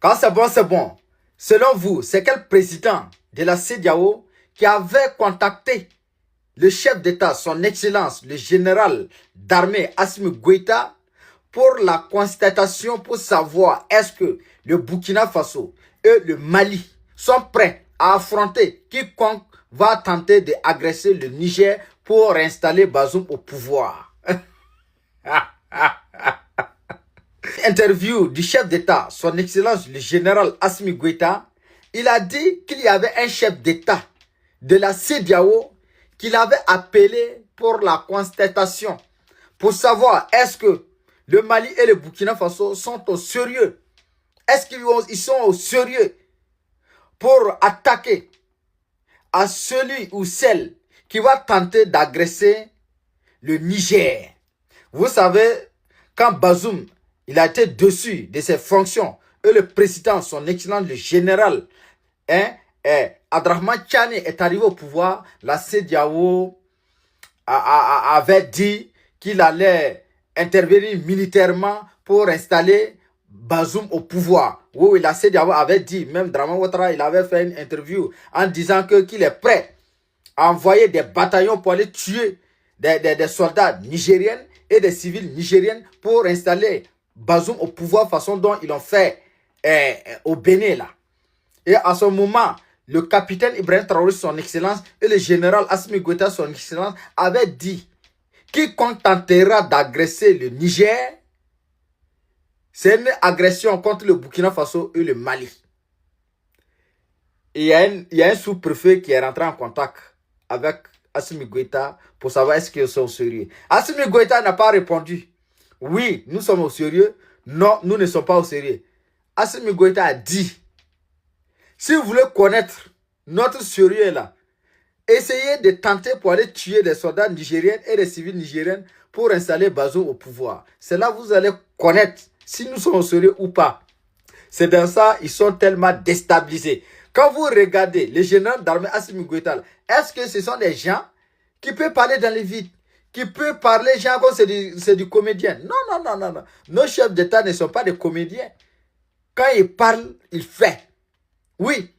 Quand c'est bon, c'est bon. Selon vous, c'est quel président de la CEDEAO qui avait contacté le chef d'État, son Excellence, le général d'armée Assimi Goïta, pour la constatation, pour savoir est-ce que le Burkina Faso et le Mali sont prêts à affronter quiconque va tenter d'agresser le Niger pour installer Bazoum au pouvoir. Interview du chef d'État, son Excellence le général Assimi Goïta, il a dit qu'il y avait un chef d'État de la CEDEAO qu'il avait appelé pour la constatation, pour savoir est-ce que le Mali et le Burkina Faso sont au sérieux. Est-ce qu'ils sont au sérieux pour attaquer à celui ou celle qui va tenter d'agresser le Niger. Vous savez, quand Bazoum il a été dessus de ses fonctions, et le président, son excellent, le général, Abdrahmane Tchani est arrivé au pouvoir, la CEDEAO avait dit qu'il allait intervenir militairement pour installer Bazoum au pouvoir. Oui, la CEDEAO avait dit, même Draman Ouattara, il avait fait une interview en disant qu'il est prêt à envoyer des bataillons pour aller tuer des soldats nigériens et des civils nigériens pour installer Bazoum au pouvoir, façon dont ils l'ont fait au Bénin là. Et à ce moment, le capitaine Ibrahim Traoré, son excellence, et le général Assimi Goïta, son excellence, avaient dit quiconque tentera d'agresser le Niger, c'est une agression contre le Burkina Faso et le Mali. Et il y a un sous-préfet qui est rentré en contact avec Assimi Goïta pour savoir est-ce qu'ils sont au sérieux. Assimi Goïta n'a pas répondu. Oui, nous sommes au sérieux. Non, nous ne sommes pas au sérieux. Assimi Goïta a dit, si vous voulez connaître notre sérieux là, essayez de tenter pour aller tuer des soldats nigériens et des civils nigériens pour installer Bazoum au pouvoir. C'est là que vous allez connaître si nous sommes au sérieux ou pas. C'est dans ça ils sont tellement déstabilisés. Quand vous regardez les généraux d'armée Assimi Goïta, est-ce que ce sont des gens qui peuvent parler dans les vides, qui peuvent parler genre comme c'est du comédien? Non. Nos chefs d'État ne sont pas des comédiens. Quand ils parlent, ils font. Oui,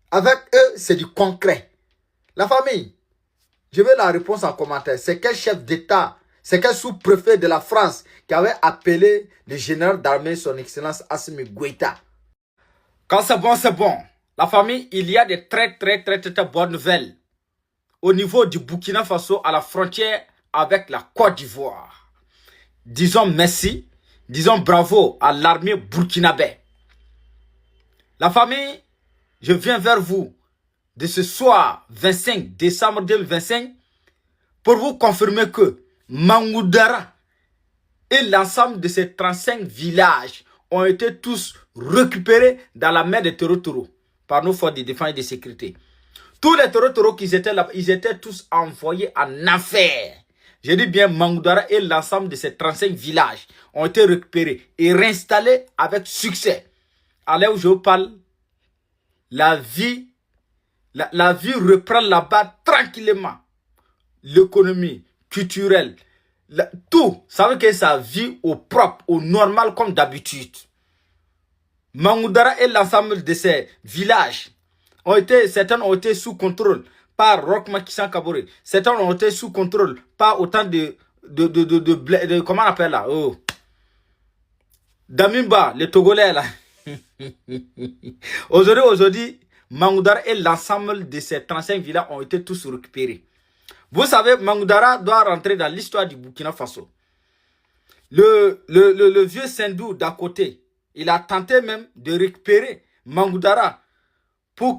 avec eux, c'est du concret. La famille, je veux la réponse en commentaire. C'est quel chef d'État, c'est quel sous-préfet de la France qui avait appelé le général d'armée, son excellence Assimi Goïta? Quand c'est bon, c'est bon. La famille, il y a des très bonnes nouvelles au niveau du Burkina Faso à la frontière avec la Côte d'Ivoire. Disons merci, disons bravo à l'armée burkinabé. La famille, je viens vers vous de ce soir 25 décembre 2025 pour vous confirmer que Mangoudara et l'ensemble de ces 35 villages ont été tous récupérés dans la mer de Toro par nos forces de défense et de sécurité. Tous les Toro qui étaient là, ils étaient tous envoyés en enfer. Je dis bien Mangoudara et l'ensemble de ces 35 villages ont été récupérés et réinstallés avec succès. À l'heure où je vous parle, la vie reprend là-bas tranquillement. L'économie, culturelle, tout. Ça veut dire que ça vit au propre, au normal comme d'habitude. Mangoudara et l'ensemble de ces villages certains ont été sous contrôle par Roch Marc Kabore. Certains ont été sous contrôle par autant de comment on appelle là? Oh. Damimba, les Togolais là. Aujourd'hui, Mangoudara et l'ensemble de ces 35 villages ont été tous récupérés. Vous savez, Mangoudara doit rentrer dans l'histoire du Burkina Faso. Le vieux Sendou d'à côté, il a tenté même de récupérer Mangoudara pour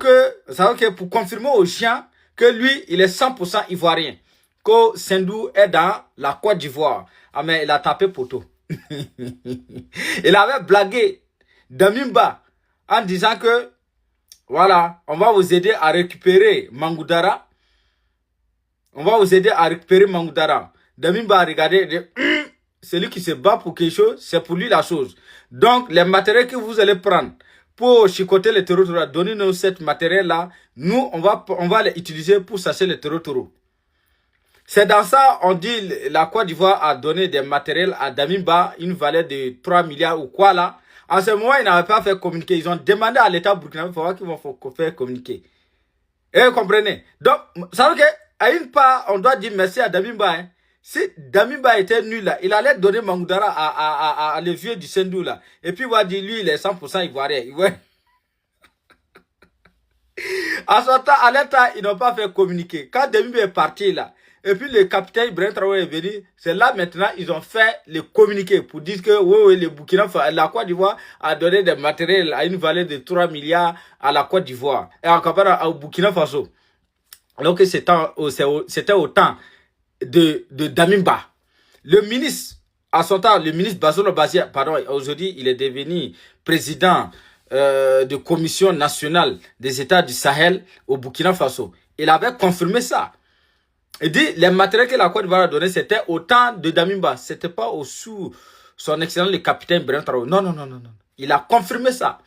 confirmer aux gens que lui, il est 100% ivoirien. Que Sendou est dans la Côte d'Ivoire. Ah mais il a tapé poteau. Il avait blagué Damimba en disant que voilà, on va vous aider à récupérer Mangoudara. Damimba a regardé, celui qui se bat pour quelque chose, c'est pour lui la chose. Donc, les matériels que vous allez prendre pour chicoter les taureaux, donnez-nous cette matériel-là. Nous, on va les utiliser pour chasser les taureaux. C'est dans ça, on dit, la Côte d'Ivoire a donné des matériels à Damimba, une valeur de 3 milliards ou quoi là, En ce moment, ils n'avaient pas fait communiquer. Ils ont demandé à l'État burkinabé pour voir qu'ils vont faire communiquer. Et vous comprenez? Donc, ça veut dire qu'à une part, on doit dire merci à Damimba. Hein. Si Damimba était nul là, il allait donner Mangoudara à les vieux du Sendou là. Et puis il va dire, lui, il est 100% ivoirien. Ouais. À son temps, à l'État, ils n'ont pas fait communiquer. Quand Damimba est parti là, et puis le capitaine Ibrahim Traoré est venu, c'est là maintenant ils ont fait le communiqué pour dire que oui, le Burkina Faso, la Côte d'Ivoire a donné des matériels à une valeur de 3 milliards à la Côte d'Ivoire et en comparaison au Burkina Faso. Alors que c'était au temps de Damimba. Le ministre, à son temps, le ministre Bazoum Bazia, pardon, aujourd'hui il est devenu président de commission nationale des États du Sahel au Burkina Faso. Il avait confirmé ça. Il dit, les matériels que la Côte d'Ivoire a donné, c'était au temps de Damimba. C'était pas sous son excellent le capitaine Ibrahim Traoré. Non. Il a confirmé ça.